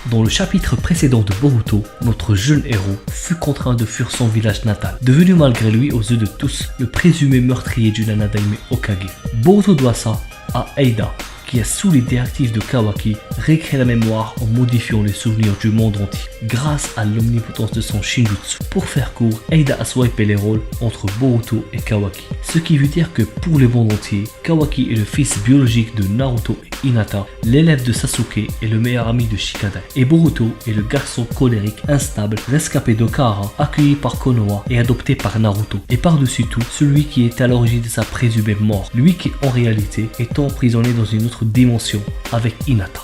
Dans le chapitre précédent de Boruto, notre jeune héros fut contraint de fuir son village natal, devenu malgré lui aux yeux de tous le présumé meurtrier du Nanadaime Hokage. Boruto doit ça à Eida, qui a sous les directives de Kawaki réécrit la mémoire en modifiant les souvenirs du monde entier grâce à l'omnipotence de son Shinjutsu. Pour faire court, Eida a swipé les rôles entre Boruto et Kawaki, ce qui veut dire que pour le monde entier, Kawaki est le fils biologique de Naruto et Hinata, l'élève de Sasuke et le meilleur ami de Shikadai, et Boruto est le garçon colérique instable, rescapé de Kara, accueilli par Konoha et adopté par Naruto, et par-dessus tout, celui qui est à l'origine de sa présumée mort, lui qui en réalité est emprisonné dans une autre dimension avec Hinata.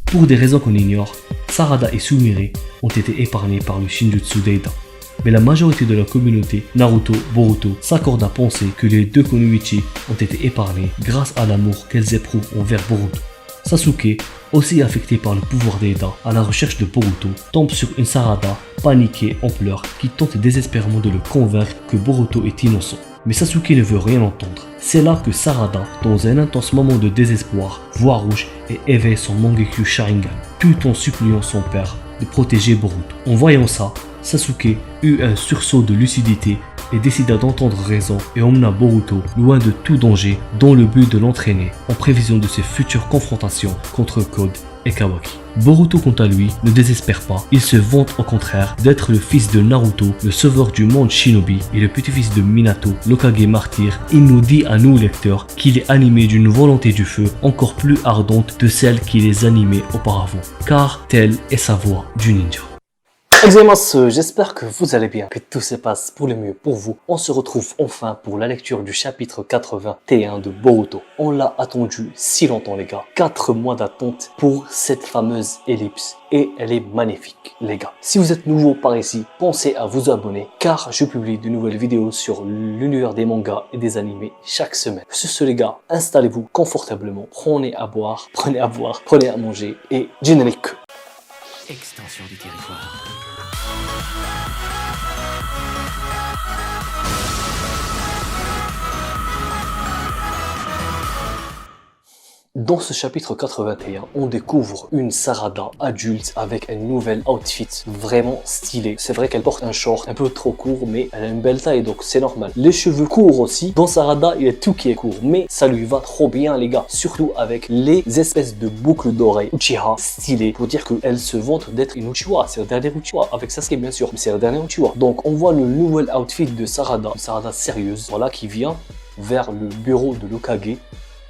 Pour des raisons qu'on ignore, Sarada et Sumire ont été épargnés par le Shinjutsu d'Eida. Mais la majorité de la communauté Naruto, Boruto s'accorde à penser que les deux Kunoichi ont été épargnés grâce à l'amour qu'elles éprouvent envers Boruto. Sasuke, aussi affecté par le pouvoir d'Eida à la recherche de Boruto, tombe sur une Sarada paniquée en pleurs qui tente désespérément de le convaincre que Boruto est innocent. Mais Sasuke ne veut rien entendre. C'est là que Sarada, dans un intense moment de désespoir, voit rouge et éveille son Mangekyo Sharingan, tout en suppliant son père de protéger Boruto. En voyant ça, Sasuke eut un sursaut de lucidité et décida d'entendre raison et emmena Boruto loin de tout danger dans le but de l'entraîner en prévision de ses futures confrontations contre Code et Kawaki. Boruto quant à lui ne désespère pas, il se vante au contraire d'être le fils de Naruto, le sauveur du monde shinobi et le petit-fils de Minato, l'Hokage martyr. Il nous dit à nous lecteurs qu'il est animé d'une volonté du feu encore plus ardente de celle qui les animait auparavant, car telle est sa voix du ninja. J'espère que vous allez bien, que tout se passe pour le mieux pour vous. On se retrouve enfin pour la lecture du chapitre 81 de Boruto. On l'a attendu si longtemps les gars, 4 mois d'attente pour cette fameuse ellipse. Et elle est magnifique les gars. Si vous êtes nouveau par ici, pensez à vous abonner car je publie de nouvelles vidéos sur l'univers des mangas et des animés chaque semaine. Sur ce les gars, installez-vous confortablement, prenez à boire, prenez à manger et générique. Extension du territoire. Dans ce chapitre 81, on découvre une Sarada adulte avec un nouvel outfit vraiment stylé. C'est vrai qu'elle porte un short un peu trop court, mais elle a une belle taille, donc c'est normal. Les cheveux courts aussi. Dans Sarada, il y a tout qui est court, mais ça lui va trop bien les gars. Surtout avec les espèces de boucles d'oreilles Uchiha stylées, pour dire qu'elle se vante d'être une Uchiwa. C'est le dernier Uchiwa, avec Sasuke bien sûr, mais c'est le dernier Uchiwa. Donc on voit le nouvel outfit de Sarada, une Sarada sérieuse, voilà, qui vient vers le bureau de l'Hokage.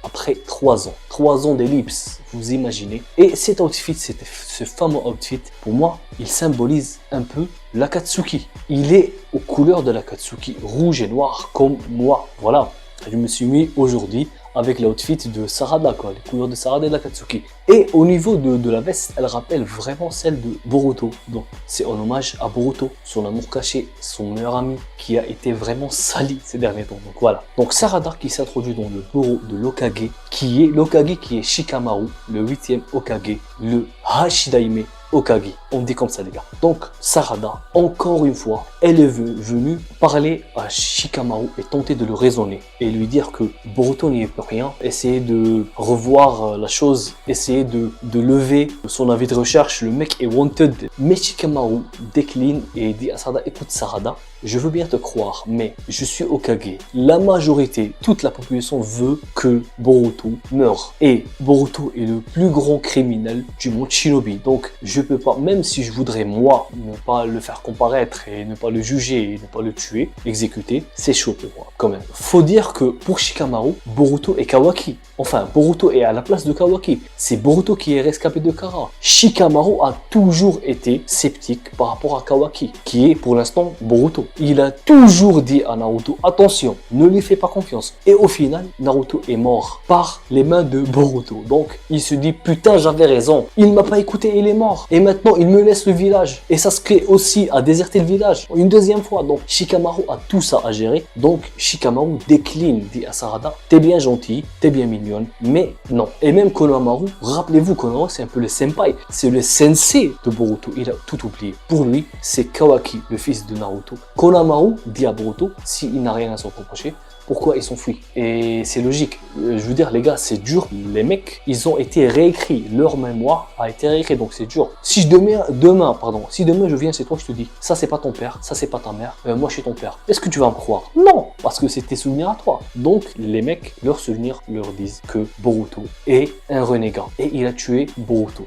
Après 3 ans. 3 ans d'ellipse, vous imaginez. Et cet outfit, ce fameux outfit, pour moi, il symbolise un peu l'Akatsuki. Il est aux couleurs de l'Akatsuki, rouge et noir, comme moi. Voilà, je me suis mis aujourd'hui avec l'outfit de Sarada, quoi, les couleurs de Sarada et de l'Akatsuki. Et au niveau de la veste, elle rappelle vraiment celle de Boruto. Donc c'est en hommage à Boruto, son amour caché, son meilleur ami, qui a été vraiment sali ces derniers temps. Donc voilà. Donc Sarada qui s'introduit dans le bureau de l'Hokage, qui est Shikamaru, le 8e Hokage, le Hashidaime Hokage. On dit comme ça les gars. Donc Sarada, encore une fois, elle est venue parler à Shikamaru et tenter de le raisonner et lui dire que Boruto n'y est pour rien, essayer de revoir la chose, essayer de lever son avis de recherche, le mec est wanted. Mais Shikamaru décline et dit à Sarada, écoute Sarada, je veux bien te croire, mais je suis Hokage. La majorité, toute la population veut que Boruto meure. Et Boruto est le plus grand criminel du monde shinobi. Donc je peux pas, même si je voudrais moi ne pas le faire comparaître et ne pas le juger et ne pas le tuer, l'exécuter, c'est chaud pour moi quand même. Faut dire que pour Shikamaru, Boruto est Kawaki. Enfin, Boruto est à la place de Kawaki. C'est Boruto qui est rescapé de Kara. Shikamaru a toujours été sceptique par rapport à Kawaki, qui est pour l'instant Boruto. Il a toujours dit à Naruto, attention, ne lui fais pas confiance. Et au final, Naruto est mort par les mains de Boruto. Donc, il se dit, putain, j'avais raison. Il m'a pas écouté, il est mort. Et maintenant, il me laisse le village. Et Sasuke aussi a déserté le village une deuxième fois. Donc, Shikamaru a tout ça à gérer. Donc, Shikamaru décline, dit à Sarada, t'es bien gentil, t'es bien mignonne, mais non. Et même Konohamaru, rappelez-vous, Konohamaru, c'est un peu le senpai. C'est le sensei de Boruto. Il a tout oublié. Pour lui, c'est Kawaki, le fils de Naruto. Konohamaru dit à Boruto, s'il n'a rien à se reprocher, Pourquoi ils s'enfuient? Et c'est logique. Je veux dire, les gars, c'est dur. Les mecs, ils ont été réécrits. Leur mémoire a été réécrite, donc c'est dur. Si demain, je viens chez toi, je te dis, ça c'est pas ton père, ça c'est pas ta mère, moi je suis ton père. Est-ce que tu vas me croire? Non, parce que c'est tes souvenirs à toi. Donc les mecs, leurs souvenirs leur disent que Boruto est un renégat et il a tué Boruto.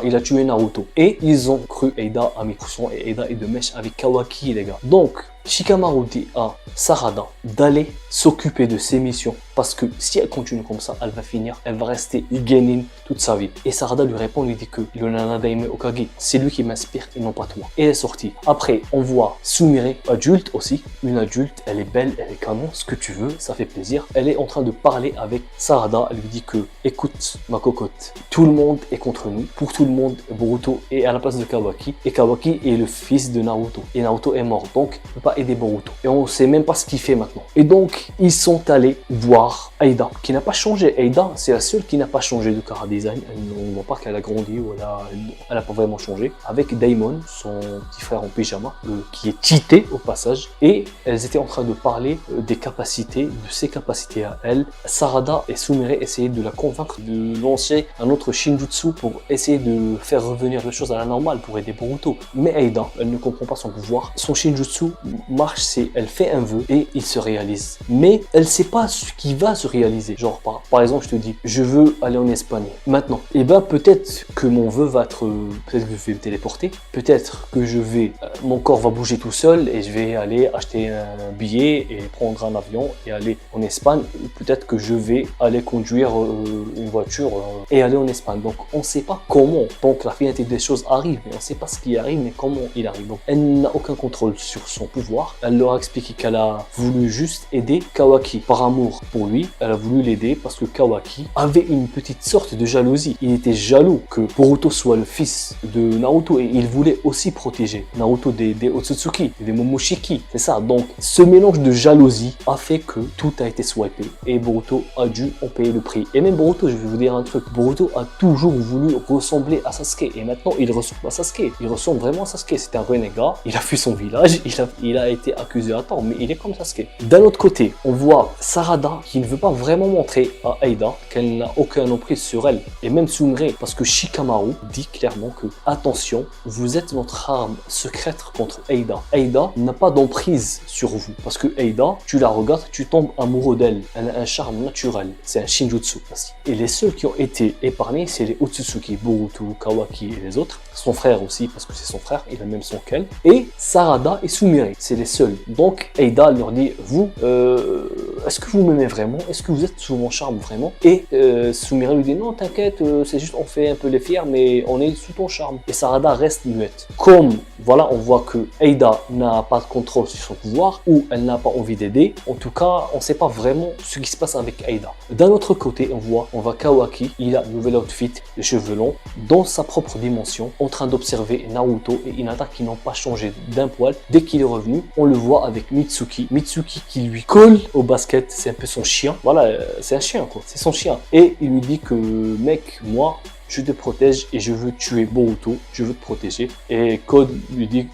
Il a tué Naruto. Et ils ont cru Eida à 1000% et Eida est de mèche avec Kawaki, les gars. Donc Shikamaru dit à Sarada d'aller s'occuper de ses missions parce que si elle continue comme ça, elle va rester genin toute sa vie. Et Sarada lui répond, lui dit que le Nanadaime Okage, c'est lui qui m'inspire et non pas toi. Et elle est sortie. Après, on voit Sumire, adulte aussi, une adulte, elle est belle, elle est canon, ce que tu veux, ça fait plaisir. Elle est en train de parler avec Sarada, elle lui dit que, écoute ma cocotte, tout le monde est contre nous, pour tout le monde, Boruto est à la place de Kawaki, et Kawaki est le fils de Naruto, et Naruto est mort, donc il ne peut pas aider Boruto. Et on ne sait même pas ce qu'il fait maintenant. Et donc, ils sont allés voir Eida, qui n'a pas changé. Eida, c'est la seule qui n'a pas changé de cara design. On ne voit pas qu'elle a grandi ou elle n'a pas vraiment changé. Avec Daimon, son petit frère en pyjama, qui est cheaté au passage. Et elles étaient en train de parler des capacités, de ses capacités à elle. Sarada et Sumire essayaient de la convaincre de lancer un autre Shinjutsu pour essayer de faire revenir les choses à la normale pour aider Boruto. Mais Eida, elle ne comprend pas son pouvoir. Son Shinjutsu marche, c'est elle fait un vœu et il se réalise. Mais elle sait pas ce qui va se réaliser. Genre, par exemple, je te dis, je veux aller en Espagne. Maintenant, et ben peut-être que mon vœu va être, peut-être que je vais me téléporter, peut-être que mon corps va bouger tout seul et je vais aller acheter un billet et prendre un avion et aller en Espagne. Peut-être que je vais aller conduire une voiture et aller en Espagne. Donc, on ne sait pas comment. Donc, la finalité des choses arrive, mais on ne sait pas ce qui arrive, mais comment il arrive. Donc, elle n'a aucun contrôle sur son pouvoir. Elle leur a expliqué qu'elle a voulu juste aider Kawaki par amour pour lui. Elle a voulu l'aider parce que Kawaki avait une petite sorte de jalousie. Il était jaloux que Boruto soit le fils de Naruto et il voulait aussi protéger Naruto des Otsutsuki, des Momoshiki. C'est ça. Donc, ce mélange de jalousie a fait que tout a été swipé et Boruto a dû en payer le prix. Et même Boruto, je vais vous dire un truc, Boruto a toujours voulu ressembler à Sasuke et maintenant il ressemble à Sasuke. Il ressemble vraiment à Sasuke. C'est un renégat. Il a fui son village. Il a été accusé à tort, mais il est comme Sasuke. D'un autre côté, on voit Sarada qui ne veut pas vraiment montrer à Eida qu'elle n'a aucun emprise sur elle. Et même Sumire, parce que Shikamaru dit clairement que attention, vous êtes notre arme secrète contre Eida. Eida n'a pas d'emprise sur vous. Parce que Eida, tu la regardes, tu tombes amoureux d'elle. Elle a un charme naturel. C'est un Shinjutsu aussi. Et les seuls qui ont été épargnés, c'est les Otsutsuki, Boruto, Kawaki et les autres. Son frère aussi, parce que c'est son frère, il a même son qu'elle. Et Sarada et Sumire, c'est les seuls. Donc Eida leur dit, vous, est-ce que vous m'aimez vraiment? Est-ce que vous êtes sous mon charme vraiment? Et Sumire lui dit, non, t'inquiète, c'est juste on fait un peu les fiers, mais on est sous ton charme. Et Sarada reste muette. Comme, voilà, on voit que Eida n'a pas de contrôle sur son pouvoir, ou elle n'a pas envie d'aider. En tout cas, on ne sait pas vraiment ce qui se passe avec Eida. D'un autre côté, on voit Kawaki, il a un nouvel outfit, les cheveux longs, dans sa propre dimension, en train d'observer Naruto et Hinata qui n'ont pas changé d'un poil. Dès qu'il est revenu, on le voit avec Mitsuki. Mitsuki qui lui colle au basket, c'est un peu son chien. Voilà, c'est un chien quoi, c'est son chien. Et il lui dit que mec, moi, je te protège et je veux tuer Boruto, je veux te protéger. Et Code lui dit,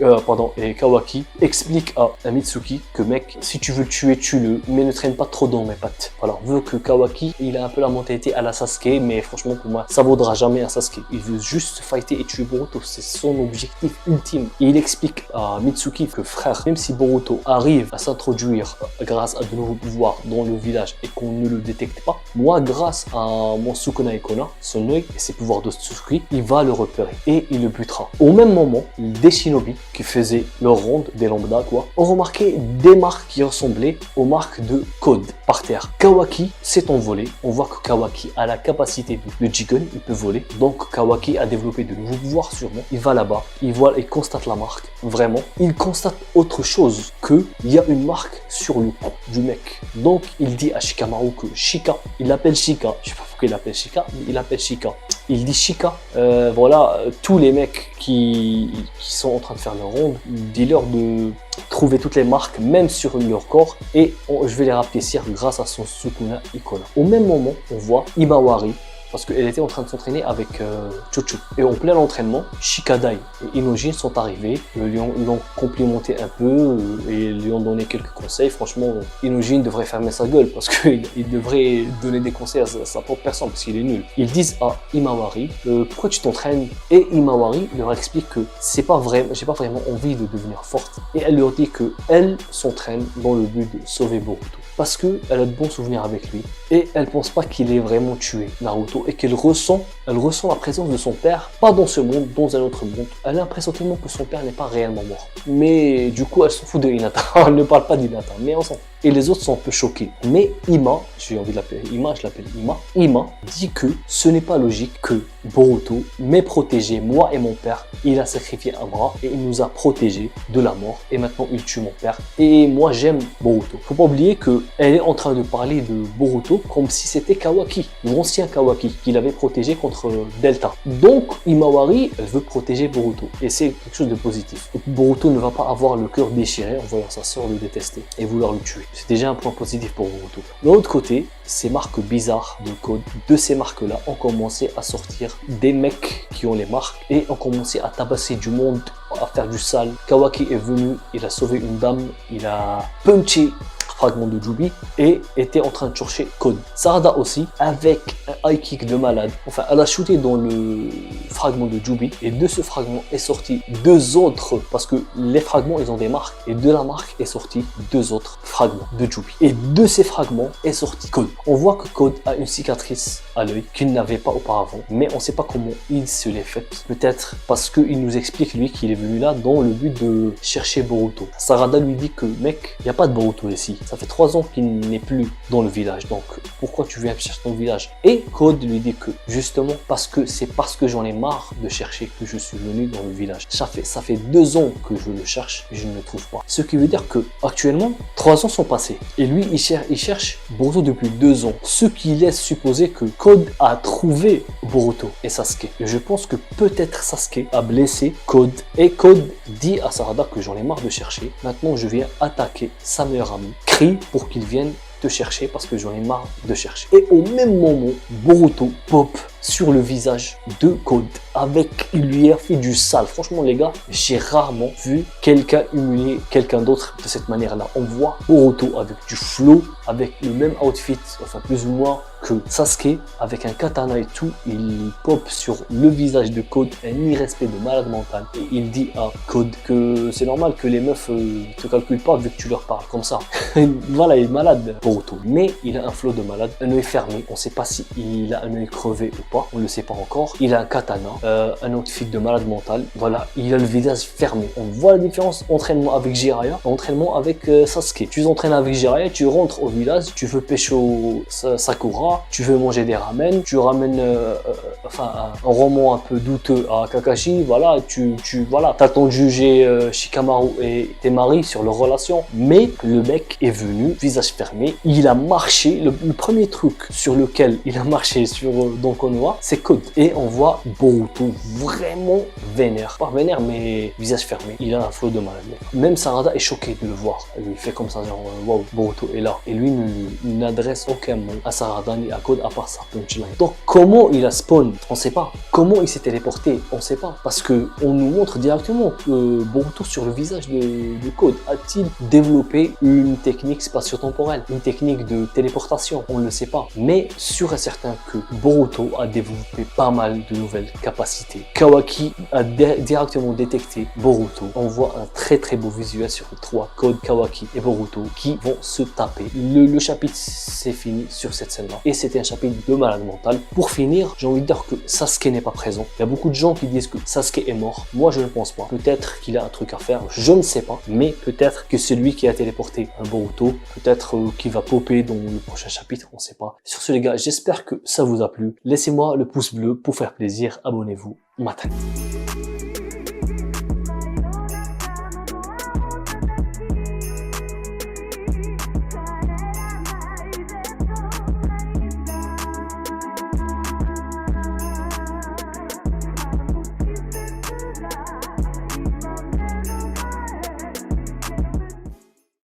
et Kawaki explique à Mitsuki que mec, si tu veux le tuer, tue-le, mais ne traîne pas trop dans mes pattes. Voilà, on veut que Kawaki, il a un peu la mentalité à la Sasuke, mais franchement pour moi, ça vaudra jamais un Sasuke. Il veut juste fighter et tuer Boruto, c'est son objectif ultime. Et il explique à Mitsuki que frère, même si Boruto arrive à s'introduire grâce à de nouveaux pouvoirs dans le village et qu'on ne le détecte pas, moi grâce à mon Sukuna Ikona, son œil et ses pouvoirs d'Otsuki, il va le repérer et il le butera. Au même moment, des shinobi qui faisaient leur ronde, des lambda quoi, ont remarqué des marques qui ressemblaient aux marques de Code par terre. Kawaki s'est envolé. On voit que Kawaki a la capacité de Jigen, il peut voler. Donc Kawaki a développé de nouveaux pouvoirs sûrement. Il va là-bas, il constate la marque. Vraiment, il constate autre chose que il y a une marque sur le cou du mec. Donc il dit à Shikamaru que Shika, il l'appelle Shika. Je sais pas pourquoi il l'appelle Shika, mais il l'appelle Shika. Il dit Shika, voilà, tous les mecs qui sont en train de faire leur ronde, dis-leur de trouver toutes les marques, même sur leur corps, et je vais les rapetir grâce à son Sukuna Ikona. Au même moment, on voit Himawari parce qu'elle était en train de s'entraîner avec Chuchu. Et en plein entraînement, Shikadai et Inojin sont arrivés, l'ont complimenté un peu et lui ont donné quelques conseils. Franchement, Inojin devrait fermer sa gueule parce qu'il devrait donner des conseils à sa propre personne parce qu'il est nul. Ils disent à Himawari, pourquoi tu t'entraînes? Et Himawari leur explique que c'est pas vrai, j'ai pas vraiment envie de devenir forte. Et elle leur dit que elle s'entraîne dans le but de sauver Boruto. Parce qu'elle a de bons souvenirs avec lui et elle pense pas qu'il ait vraiment tué Naruto et qu'elle ressent la présence de son père, pas dans ce monde, dans un autre monde. Elle a l'impression tellement que son père n'est pas réellement mort. Mais du coup, elle s'en fout de Hinata. Elle ne parle pas d'Hinata, mais on s'en fout. Et les autres sont un peu choqués. Mais Ima, j'ai envie de l'appeler Ima, je l'appelle Ima. Ima dit que ce n'est pas logique que Boruto m'ait protégé, moi et mon père. Il a sacrifié un bras et il nous a protégés de la mort. Et maintenant, il tue mon père. Et moi, j'aime Boruto. Faut pas oublier qu'elle est en train de parler de Boruto comme si c'était Kawaki, l'ancien Kawaki, qu'il avait protégé contre Delta. Donc, Himawari, elle veut protéger Boruto. Et c'est quelque chose de positif. Donc, Boruto ne va pas avoir le cœur déchiré en voyant sa sœur le détester et vouloir le tuer. C'est déjà un point positif pour Boruto. De l'autre côté, ces marques bizarres de code, de ces marques-là, ont commencé à sortir des mecs qui ont les marques et ont commencé à tabasser du monde, à faire du sale. Kawaki est venu, il a sauvé une dame, il a punché fragment de Jubi et était en train de chercher Code. Sarada aussi, avec un high kick de malade, enfin elle a shooté dans le fragment de Jubi et de ce fragment est sorti deux autres, parce que les fragments ils ont des marques et de la marque est sorti deux autres fragments de Jubi. Et de ces fragments est sorti Code. On voit que Code a une cicatrice à l'œil qu'il n'avait pas auparavant, mais on ne sait pas comment il se l'est faite. Peut-être parce qu'il nous explique lui qu'il est venu là dans le but de chercher Boruto. Sarada lui dit que mec, il n'y a pas de Boruto ici. Ça fait 3 ans qu'il n'est plus dans le village, donc pourquoi tu viens chercher dans le village? Et Code lui dit que justement parce que j'en ai marre de chercher que je suis venu dans le village. Ça fait 2 ans que je le cherche et je ne le trouve pas. Ce qui veut dire que actuellement 3 ans sont passés et lui il cherche Boruto depuis 2 ans. Ce qui laisse supposer que Code a trouvé Boruto et Sasuke. Et je pense que peut-être Sasuke a blessé Code et Code dit à Sarada que j'en ai marre de chercher. Maintenant je viens attaquer sa meilleure amie. Pour qu'ils viennent te chercher parce que j'en ai marre de chercher. Et au même moment, Boruto pop sur le visage de Code il lui a fait du sale. Franchement les gars, j'ai rarement vu quelqu'un humilier quelqu'un d'autre de cette manière-là. On voit Boruto avec du flow, avec le même outfit, enfin plus ou moins que Sasuke, avec un katana et tout. Il pop sur le visage de Code, un irrespect de malade mental. Et il dit à Code que c'est normal que les meufs te calculent pas vu que tu leur parles comme ça. Voilà, il est malade Boruto. Mais il a un flow de malade, un œil fermé. On sait pas si il a un œil crevé ou pas, on le sait pas encore. Il a un katana, un outfit de malade mental. Voilà, il a le visage fermé. On voit la différence entraînement avec Jiraiya, entraînement avec Sasuke. Tu t'entraînes avec Jiraiya, tu rentres au village, tu veux pécho Sakura, tu veux manger des ramen, tu ramènes un roman un peu douteux à Kakashi, voilà, voilà, t'attends de juger Shikamaru et Temari sur leur relation. Mais le mec est venu, visage fermé, il a marché, le premier truc sur lequel il a marché dans Konoha, c'est Code. Et on voit Boruto vraiment vénère. Pas vénère, mais visage fermé. Il a un flow de malade. Même Sarada est choqué de le voir. Il fait comme ça, genre, wow, Boruto est là. Et lui n'adresse aucun mot à Sarada ni à Code à part sa punchline. Donc, comment il a spawn? On sait pas. Comment il s'est téléporté? On sait pas. Parce que on nous montre directement que Boruto sur le visage de Code a-t-il développé une technique spatio-temporelle, une technique de téléportation? On ne le sait pas. Mais sûr et certain que Boruto a développé pas mal de nouvelles capacités. Kawaki a directement détecté Boruto. On voit un très très beau visuel sur les 3, Code, Kawaki et Boruto, qui vont se taper. Le chapitre s'est fini sur cette scène-là. Et c'était un chapitre de malade mental. Pour finir, j'ai envie de dire que Sasuke n'est pas présent. Il y a beaucoup de gens qui disent que Sasuke est mort. Moi, je ne pense pas. Peut-être qu'il a un truc à faire, je ne sais pas. Mais peut-être que c'est lui qui a téléporté un Boruto. Peut-être qu'il va popper dans le prochain chapitre, on ne sait pas. Sur ce les gars, j'espère que ça vous a plu. Laissez-moi le pouce bleu pour faire plaisir. Abonnez-vous. Matin.